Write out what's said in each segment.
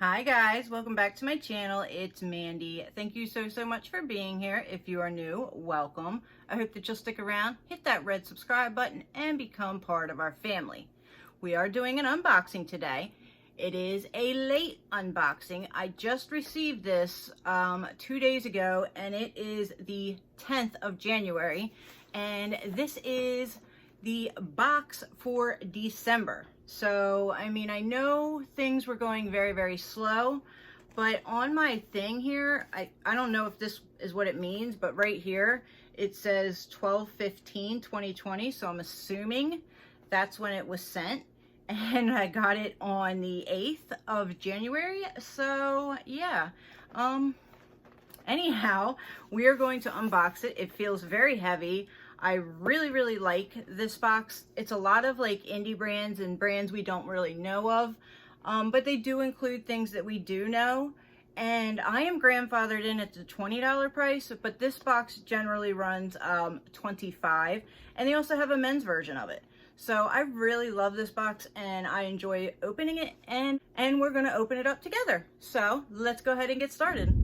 Hi guys, welcome back to my channel. It's Mandy. Thank you so much for being here. If you are new, welcome. I hope that you'll stick around, hit that red subscribe button, and become part of our family. We are doing an unboxing today. It is a late unboxing. I just received this 2 days ago, and it is the 10th of January, and this is the box for December. So, I mean, I know things were going very slow, but on my thing here, I don't know if this is what it means, but right here, it says 12/15/2020, so I'm assuming that's when it was sent, and I got it on the 8th of January, so yeah. Anyhow, we are going to unbox it. It feels very heavy. I really like this box. It's a lot of like indie brands and brands we don't really know of, but they do include things that we do know. And I am grandfathered in at the $20 price, but this box generally runs $25, and they also have a men's version of it. So I really love this box, and I enjoy opening it, and we're gonna open it up together. So let's go ahead and get started.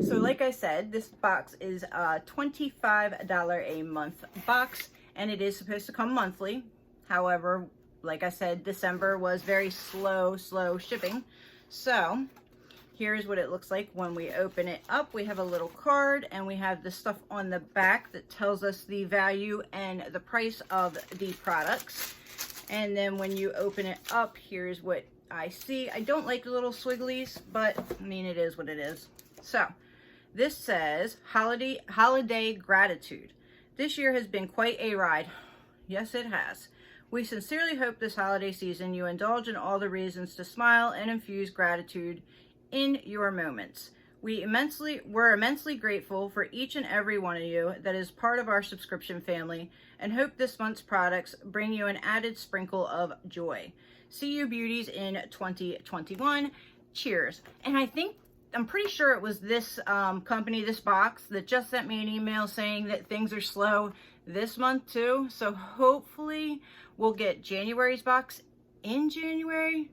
So like I said, this box is a $25 a month box, and it is supposed to come monthly. However, like I said, December was very slow shipping. So here's what it looks like when we open it up. We have a little card, and we have the stuff on the back that tells us the value and the price of the products. And then when you open it up, here's what I see. I don't like the little swigglies, but I mean, it is what it is. So this says holiday gratitude. This year has been quite a ride. Yes, it has. We sincerely hope this holiday season you indulge in all the reasons to smile and infuse gratitude in your moments. We're immensely grateful for each and every one of you that is part of our subscription family, and hope this month's products bring you an added sprinkle of joy. See you beauties in 2021. Cheers. And I'm pretty sure it was this company, this box, that just sent me an email saying that things are slow this month too. So hopefully we'll get January's box in January.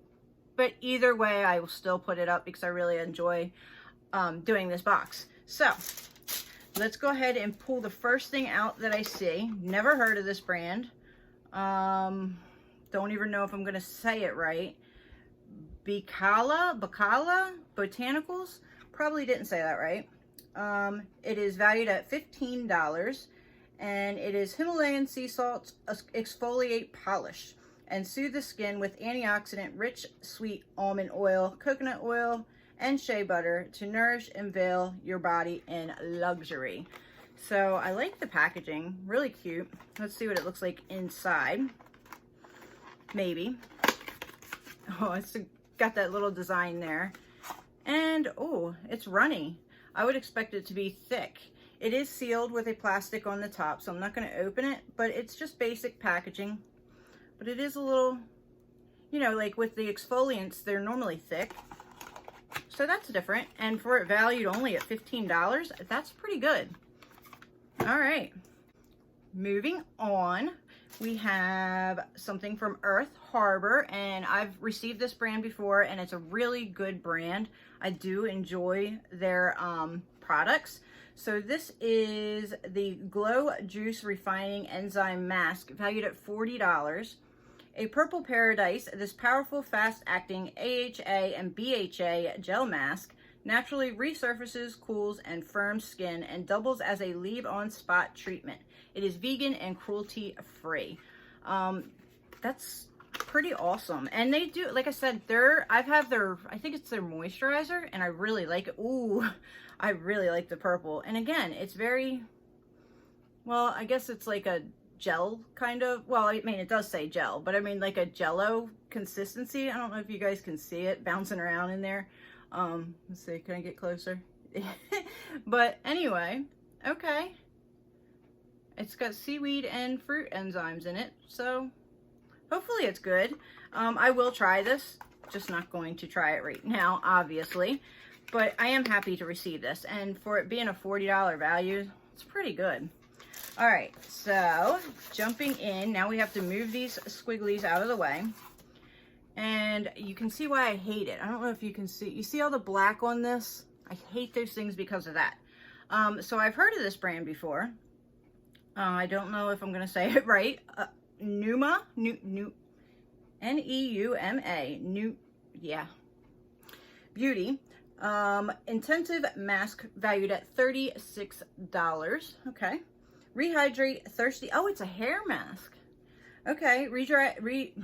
But either way, I will still put it up because I really enjoy doing this box. So let's go ahead and pull the first thing out that I see. Never heard of this brand. Don't even know if I'm going to say it right. Bacala Botanicals, probably didn't say that right. It is valued at $15, and it is Himalayan sea salt exfoliate polish, and soothe the skin with antioxidant rich sweet almond oil, coconut oil, and shea butter to nourish and veil your body in luxury. So I like the packaging, really cute. Let's see what it looks like inside. Maybe. Oh, it's got that little design there, and oh, it's runny. I would expect it to be thick. It is sealed with a plastic on the top, so I'm not going to open it, but it's just basic packaging. But it is a little, you know, like with the exfoliants, they're normally thick, so that's different. And for it valued only at $15, that's pretty good. All right, moving on. We have something from Earth Harbor, and I've received this brand before, and it's a really good brand. I do enjoy their products. So this is the Glow Juice Refining Enzyme Mask, valued at $40. A Purple Paradise, this powerful, fast-acting AHA and BHA gel mask naturally resurfaces, cools, and firms skin, and doubles as a leave-on spot treatment. It is vegan and cruelty-free. That's pretty awesome. And they do, like I said, I think it's their moisturizer, and I really like it. Ooh, I really like the purple. And again, it's very, well, I guess it's like a gel kind of, well, I mean, it does say gel, but I mean like a jello consistency. I don't know if you guys can see it bouncing around in there. Let's see, can I get closer? But anyway, okay. It's got seaweed and fruit enzymes in it, so hopefully it's good. I will try this, just not going to try it right now, obviously, but I am happy to receive this, and for it being a $40 value, it's pretty good. All right, so jumping in, now we have to move these squigglies out of the way. And you can see why I hate it. I don't know if you can see, you see all the black on this? I hate those things because of that. So I've heard of this brand before. I don't know if I'm going to say it right. Neuma, N-E-U-M-A, yeah, Beauty. Intensive mask valued at $36. Okay. Rehydrate thirsty. Oh, it's a hair mask. Okay. Rehydrate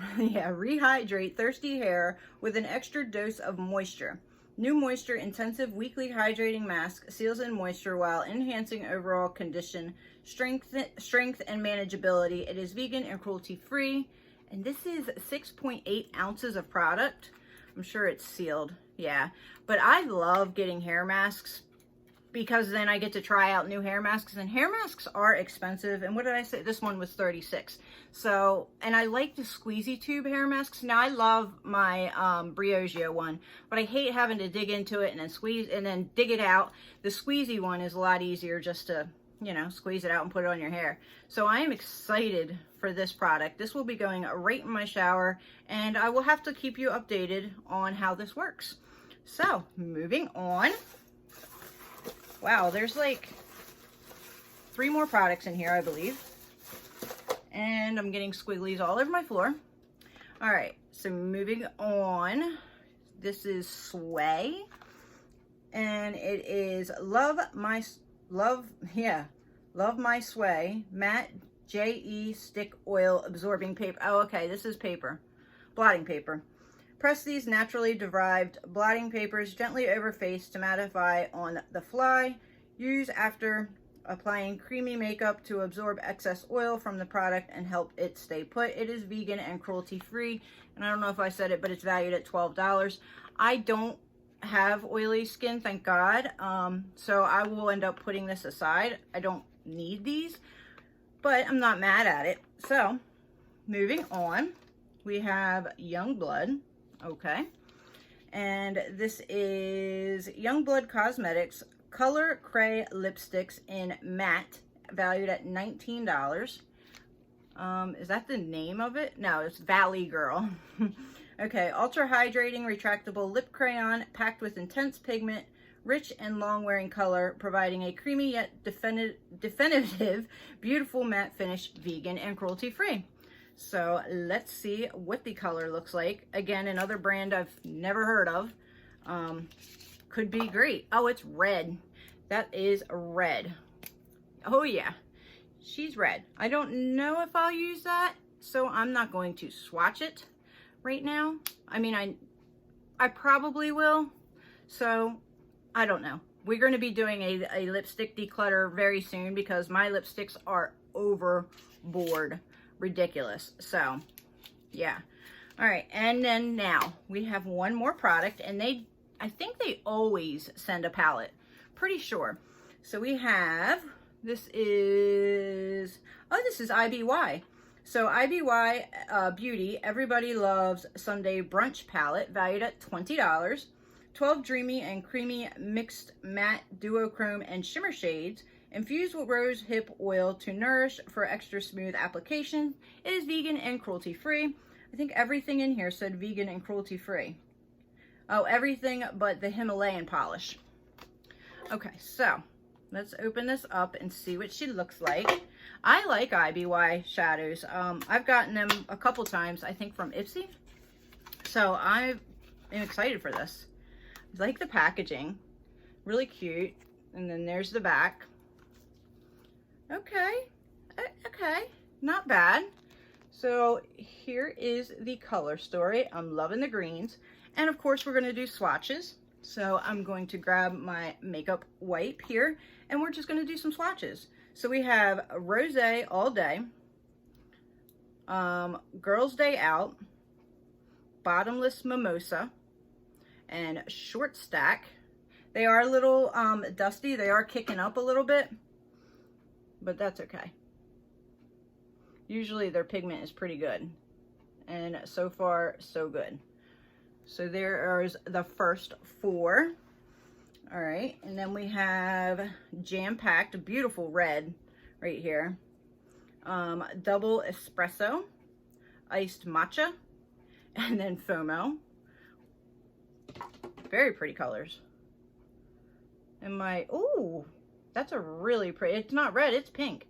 thirsty hair with an extra dose of moisture. New moisture intensive weekly hydrating mask seals in moisture while enhancing overall condition, strength and manageability. It is vegan and cruelty free. And this is 6.8 ounces of product. I'm sure it's sealed. Yeah. But I love getting hair masks because then I get to try out new hair masks, and hair masks are expensive. And what did I say? This one was $36. So, and I like the squeezy tube hair masks. Now I love my Briogeo one, but I hate having to dig into it and then squeeze and then dig it out. The squeezy one is a lot easier just to, you know, squeeze it out and put it on your hair. So I am excited for this product. This will be going right in my shower, and I will have to keep you updated on how this works. So moving on. Wow, there's like 3 more products in here, I believe. And I'm getting squigglies all over my floor. All right, so moving on. This is Sway. And it is Love My Sway Matte JE Stick Oil Absorbing Paper. Oh, okay, this is paper. Blotting paper. Press these naturally derived blotting papers gently over face to mattify on the fly. Use after applying creamy makeup to absorb excess oil from the product and help it stay put. It is vegan and cruelty free. And I don't know if I said it, but it's valued at $12. I don't have oily skin, thank God. So I will end up putting this aside. I don't need these, but I'm not mad at it. So moving on, we have Youngblood. Okay, and this is Youngblood Cosmetics Color Cray Lipsticks in Matte, valued at $19. Is that the name of it? No, it's Valley Girl. Okay, ultra hydrating retractable lip crayon packed with intense pigment, rich and long-wearing color, providing a creamy yet definitive, beautiful matte finish, vegan and cruelty-free. So let's see what the color looks like. Again, another brand I've never heard of. Could be great. Oh, it's red. That is red. Oh yeah, she's red. I don't know if I'll use that, so I'm not going to swatch it right now. I mean, I probably will. So I don't know. We're going to be doing a lipstick declutter very soon because my lipsticks are overboard. Ridiculous. So yeah. All right, and then now we have one more product, and I think they always send a palette, pretty sure. So we have, this is IBY. So IBY Beauty Everybody Loves Sunday Brunch palette, valued at $20. 12 dreamy and creamy mixed matte duochrome and shimmer shades, infused with rose hip oil to nourish for extra smooth application. It is vegan and cruelty free. I think everything in here said vegan and cruelty free. Oh, everything but the Himalayan polish. Okay, so let's open this up and see what she looks like. I like IBY shadows. I've gotten them a couple times, I think from Ipsy. So I am excited for this. I like the packaging, really cute. And then there's the back. Okay, not bad. So here is the color story. I'm loving the greens. And of course, we're going to do swatches. So I'm going to grab my makeup wipe here, and we're just going to do some swatches. So we have Rosé All Day, Girls Day Out, Bottomless Mimosa, and Short Stack. They are a little dusty. They are kicking up a little bit, but that's okay. Usually their pigment is pretty good, and so far so good. So there is the first 4. All right, and then we have jam-packed, beautiful red right here. Double espresso, iced matcha, And then FOMO. Very pretty colors. And my, ooh, that's a really pretty, it's not red, it's pink.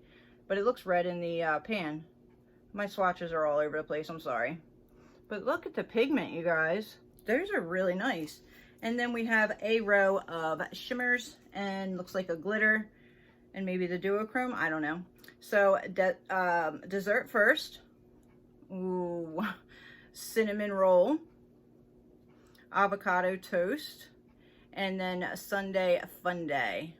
But it looks red in the pan. My swatches are all over the place, I'm sorry. But look at the pigment, you guys. Those are really nice. And then we have a row of shimmers and looks like a glitter and maybe the duochrome, I don't know. So dessert first. Ooh, cinnamon roll, avocado toast, and then a Sunday fun day.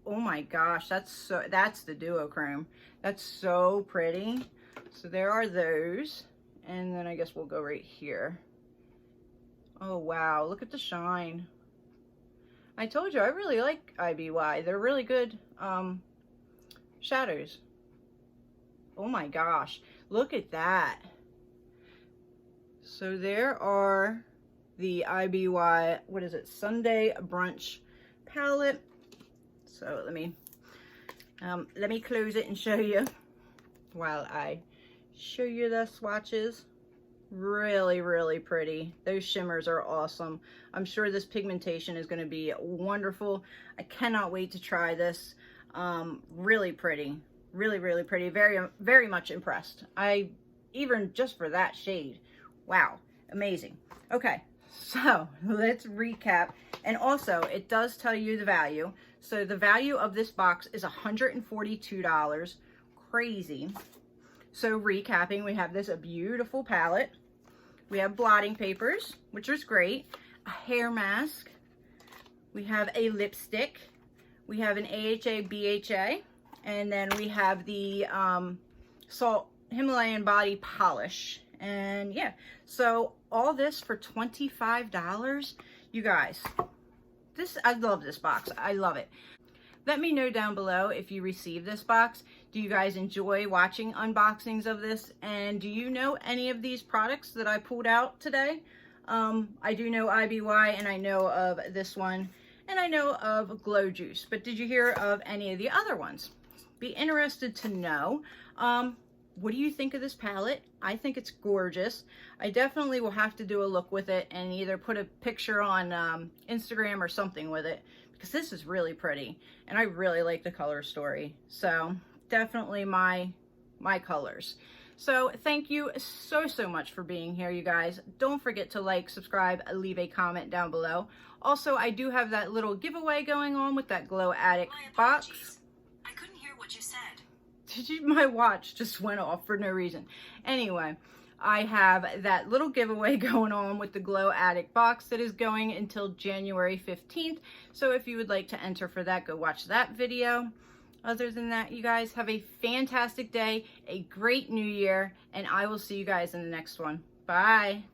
Oh my gosh, that's the duochrome. That's so pretty. So there are those. And then I guess we'll go right here. Oh wow, look at the shine. I told you I really like IBY. They're really good shadows. Oh my gosh, look at that. So there are the IBY, what is it, Sunday brunch palette. So let me close it and show you while I show you the swatches. Really, really pretty. Those shimmers are awesome. I'm sure this pigmentation is going to be wonderful. I cannot wait to try this. Really pretty. Really, really pretty. Very, very much impressed. Even just for that shade. Wow. Amazing. Okay. So let's recap. And also it does tell you the value. So the value of this box is $142. Crazy. So recapping, we have this a beautiful palette. We have blotting papers, which is great. A hair mask. We have a lipstick. We have an AHA BHA. And then we have the Salt Himalayan Body Polish. And yeah, so all this for $25. You guys, I love this box. I love it. Let me know down below if you received this box. Do you guys enjoy watching unboxings of this? And do you know any of these products that I pulled out today? I do know IBY, and I know of this one, and I know of Glow Juice. But did you hear of any of the other ones? Be interested to know. What do you think of this palette? I think it's gorgeous. I definitely will have to do a look with it and either put a picture on Instagram or something with it, because this is really pretty and I really like the color story. So definitely my colors. So thank you so much for being here, you guys. Don't forget to like, subscribe, leave a comment down below. Also, I do have that little giveaway going on with that Glow Addict box. I couldn't hear what you said. My watch just went off for no reason. Anyway, I have that little giveaway going on with the Glow Addict box that is going until January 15th. So if you would like to enter for that, go watch that video. Other than that, you guys have a fantastic day, a great new year, and I will see you guys in the next one. Bye.